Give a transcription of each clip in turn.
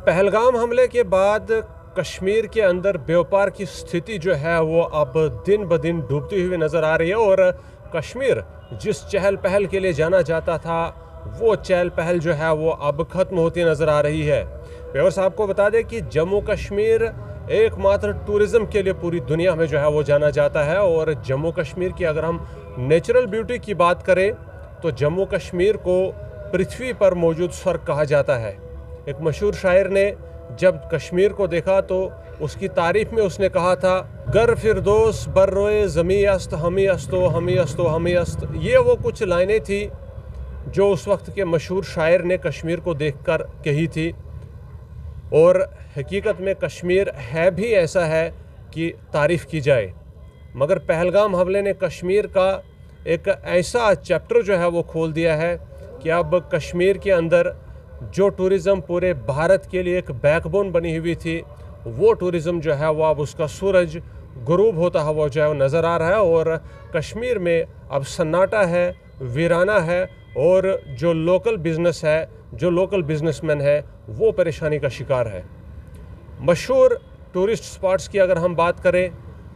पहलगाम हमले के बाद कश्मीर के अंदर व्यापार की स्थिति जो है वो अब दिन ब दिन डूबती हुई नज़र आ रही है और कश्मीर जिस चहल पहल के लिए जाना जाता था वो चहल पहल जो है वो अब ख़त्म होती नज़र आ रही है। व्यूअर्स, आपको बता दें कि जम्मू कश्मीर एकमात्र टूरिज़्म के लिए पूरी दुनिया में जो है वो जाना जाता है और जम्मू कश्मीर की अगर हम नेचुरल ब्यूटी की बात करें तो जम्मू कश्मीर को पृथ्वी पर मौजूद स्वर्ग कहा जाता है। एक मशहूर शायर ने जब कश्मीर को देखा तो उसकी तारीफ में उसने कहा था, गर फिरदौस बर रोए ज़मी अस्त हमी अस्तो हमी अस्तो हमी अस्त। ये वो कुछ लाइनें थी जो उस वक्त के मशहूर शायर ने कश्मीर को देखकर कही थी और हकीकत में कश्मीर है भी ऐसा है कि तारीफ़ की जाए। मगर पहलगाम हमले ने कश्मीर का एक ऐसा चैप्टर जो है वो खोल दिया है कि अब कश्मीर के अंदर जो टूरिज़्म पूरे भारत के लिए एक बैकबोन बनी हुई थी वो टूरिज़्म जो है वो अब उसका सूरज गुरूब होता हुआ जो है वो नज़र आ रहा है और कश्मीर में अब सन्नाटा है, वीराना है और जो लोकल बिज़नेस है, जो लोकल बिज़नेसमैन है वो परेशानी का शिकार है। मशहूर टूरिस्ट स्पॉट्स की अगर हम बात करें,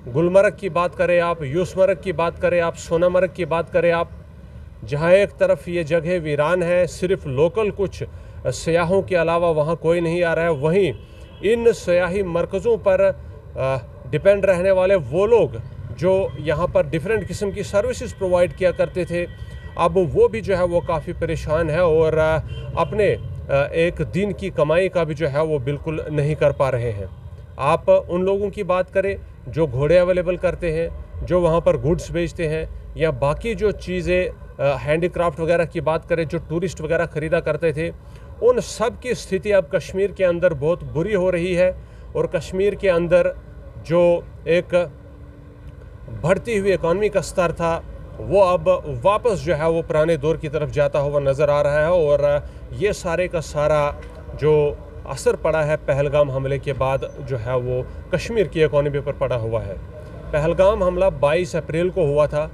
गुलमर्ग की बात करें आप, यूसमर्ग की बात करें आप, सोनामर्ग की बात करें आप, जहाँ एक तरफ ये जगह वीरान है, सिर्फ लोकल कुछ सयाहों के अलावा वहाँ कोई नहीं आ रहा है, वहीं इन सयाही मरकज़ों पर डिपेंड रहने वाले वो लोग जो यहाँ पर डिफरेंट किस्म की सर्विसेज प्रोवाइड किया करते थे अब वो भी जो है वो काफ़ी परेशान है और अपने एक दिन की कमाई का भी जो है वो बिल्कुल नहीं कर पा रहे हैं। आप उन लोगों की बात करें जो घोड़े अवेलेबल करते हैं, जो वहाँ पर गुड्स बेचते हैं या बाकी जो चीज़ें हैंडीक्राफ्ट वगैरह की बात करें जो टूरिस्ट वगैरह ख़रीदा करते थे, उन सब की स्थिति अब कश्मीर के अंदर बहुत बुरी हो रही है और कश्मीर के अंदर जो एक बढ़ती हुई इकॉनमी का स्तर था वो अब वापस जो है वो पुराने दौर की तरफ जाता हुआ नज़र आ रहा है और ये सारे का सारा जो असर पड़ा है पहलगाम हमले के बाद जो है वो कश्मीर की इकॉनमी पर पड़ा हुआ है। पहलगाम हमला 22 अप्रैल को हुआ था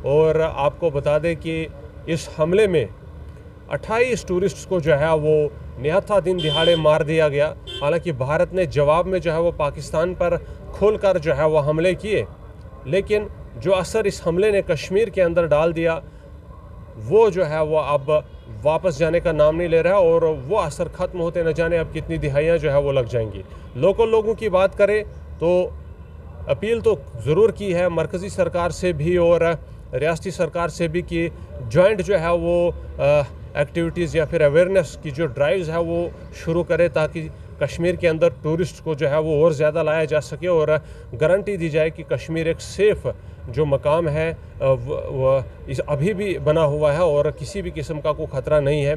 और आपको बता दें कि इस हमले में 28 टूरिस्ट्स को जो है वो निहत्था दिन दिहाड़े मार दिया गया। हालांकि भारत ने जवाब में जो है वो पाकिस्तान पर खोलकर जो है वो हमले किए, लेकिन जो असर इस हमले ने कश्मीर के अंदर डाल दिया वो जो है वो अब वापस जाने का नाम नहीं ले रहा है और वो असर ख़त्म होते न जाने अब कितनी दिहाइयाँ जो है वो लग जाएंगी। लोकल लोगों की बात करें तो अपील तो ज़रूर की है मरकज़ी सरकार से भी और रियासती सरकार से भी कि जॉइंट जो है वो एक्टिविटीज़ या फिर अवेयरनेस की जो ड्राइव्स है वो शुरू करे ताकि कश्मीर के अंदर टूरिस्ट को जो है वो और ज़्यादा लाया जा सके और गारंटी दी जाए कि कश्मीर एक सेफ़ जो मकाम है इस अभी भी बना हुआ है और किसी भी किस्म का कोई ख़तरा नहीं है।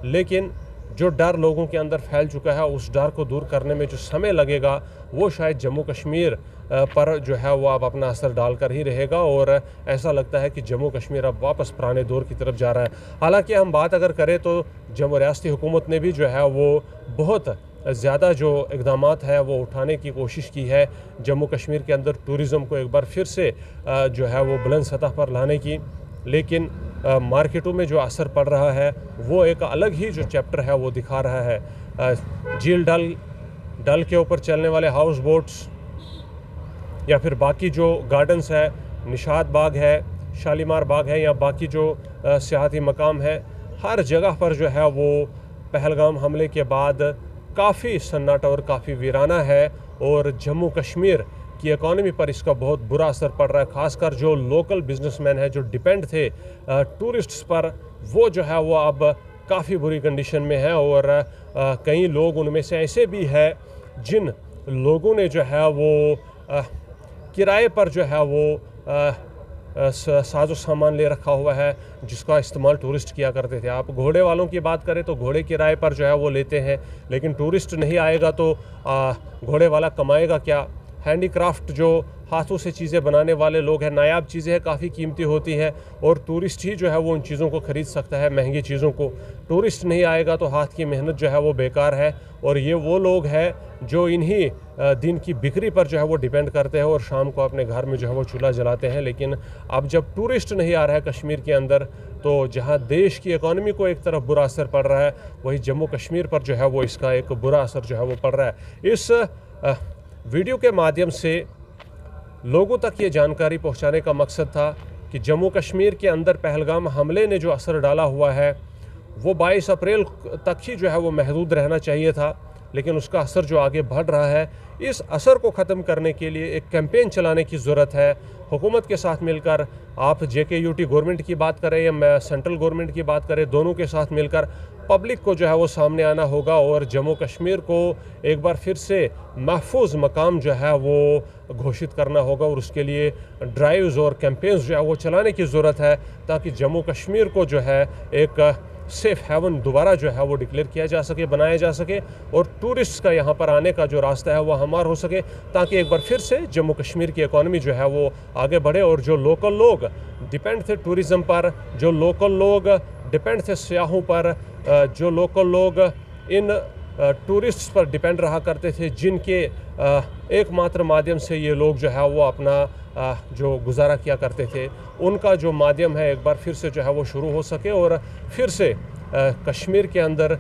लेकिन जो डर लोगों के अंदर फैल चुका है उस डर को दूर करने में जो समय लगेगा वो शायद जम्मू कश्मीर पर जो है वो अब अपना असर डालकर ही रहेगा और ऐसा लगता है कि जम्मू कश्मीर अब वापस पुराने दौर की तरफ जा रहा है। हालांकि हम बात अगर करें तो जम्मू रियासती हुकूमत ने भी जो है वो बहुत ज़्यादा जो इक़दामात है वो उठाने की कोशिश की है जम्मू कश्मीर के अंदर टूरिज़्म को एक बार फिर से जो है वो बुलंद सतह पर लाने की, लेकिन मार्केटों में जो असर पड़ रहा है वो एक अलग ही जो चैप्टर है वो दिखा रहा है। झील डल के ऊपर चलने वाले हाउस बोट्स या फिर बाकी जो गार्डन्स है, निशात बाग है, शालीमार बाग है या बाकी जो सियाहती मकाम है, हर जगह पर जो है वो पहलगाम हमले के बाद काफ़ी सन्नाटा और काफ़ी वीराना है और जम्मू कश्मीर की इकॉनमी पर इसका बहुत बुरा असर पड़ रहा है। ख़ासकर जो लोकल बिजनेसमैन हैं जो डिपेंड थे टूरिस्ट्स पर, वो जो है वो अब काफ़ी बुरी कंडीशन में है और कई लोग उनमें से ऐसे भी है जिन लोगों ने जो है वो किराए पर जो है वो साजो सामान ले रखा हुआ है जिसका इस्तेमाल टूरिस्ट किया करते थे। आप घोड़े वालों की बात करें तो घोड़े किराए पर जो है वो लेते हैं, लेकिन टूरिस्ट नहीं आएगा तो घोड़े वाला कमाएगा क्या। हैंडीक्राफ्ट जो हाथों से चीज़ें बनाने वाले लोग हैं, नायाब चीज़ें हैं, काफ़ी कीमती होती है और टूरिस्ट ही जो है वो उन चीज़ों को ख़रीद सकता है, महंगी चीज़ों को। टूरिस्ट नहीं आएगा तो हाथ की मेहनत जो है वो बेकार है और ये वो लोग हैं जो इन्हीं दिन की बिक्री पर जो है वो डिपेंड करते हैं और शाम को अपने घर में जो है वो चूल्हा जलाते हैं। लेकिन अब जब टूरिस्ट नहीं आ रहा है कश्मीर के अंदर तो जहां देश की इकॉनमी को एक तरफ बुरा असर पड़ रहा है, वहीं जम्मू कश्मीर पर जो है वो इसका एक बुरा असर जो है वो पड़ रहा है। इस वीडियो के माध्यम से लोगों तक ये जानकारी पहुंचाने का मकसद था कि जम्मू कश्मीर के अंदर पहलगाम हमले ने जो असर डाला हुआ है वो 22 अप्रैल तक ही जो है वो महदूद रहना चाहिए था, लेकिन उसका असर जो आगे बढ़ रहा है, इस असर को ख़त्म करने के लिए एक कैंपेन चलाने की ज़रूरत है। हुकूमत के साथ मिलकर, आप JKUT गवर्नमेंट की बात करें या मैं सेंट्रल गवर्नमेंट की बात करें, दोनों के साथ मिलकर पब्लिक को जो है वो सामने आना होगा और जम्मू कश्मीर को एक बार फिर से महफूज मकाम जो है वो घोषित करना होगा और उसके लिए ड्राइव्स और कैंपेन्स जो है वो चलाने की ज़रूरत है, ताकि जम्मू कश्मीर को जो है एक सेफ़ हेवन दोबारा जो है वो डिक्लेयर किया जा सके, बनाया जा सके और टूरिस्ट का यहाँ पर आने का जो रास्ता है वो हमार हो सके, ताकि एक बार फिर से जम्मू कश्मीर की इकॉनमी जो है वो आगे बढ़े। और जो लोकल लोग डिपेंड थे टूरिज़म पर, जो लोकल लोग डिपेंड थे सियाहों पर, जो लोकल लोग इन टूरिस्ट पर डिपेंड रहा करते थे, जिनके एकमात्र माध्यम से ये लोग जो है वो अपना जो गुजारा किया करते थे, उनका जो माध्यम है एक बार फिर से जो है वो शुरू हो सके और फिर से कश्मीर के अंदर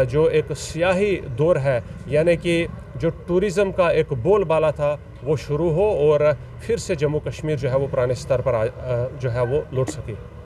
जो एक सियाही दौर है, यानी कि जो टूरिज़म का एक बोलबाला था, वो शुरू हो और फिर से जम्मू कश्मीर जो है वो पुराने स्तर पर जो है वो लौट सके।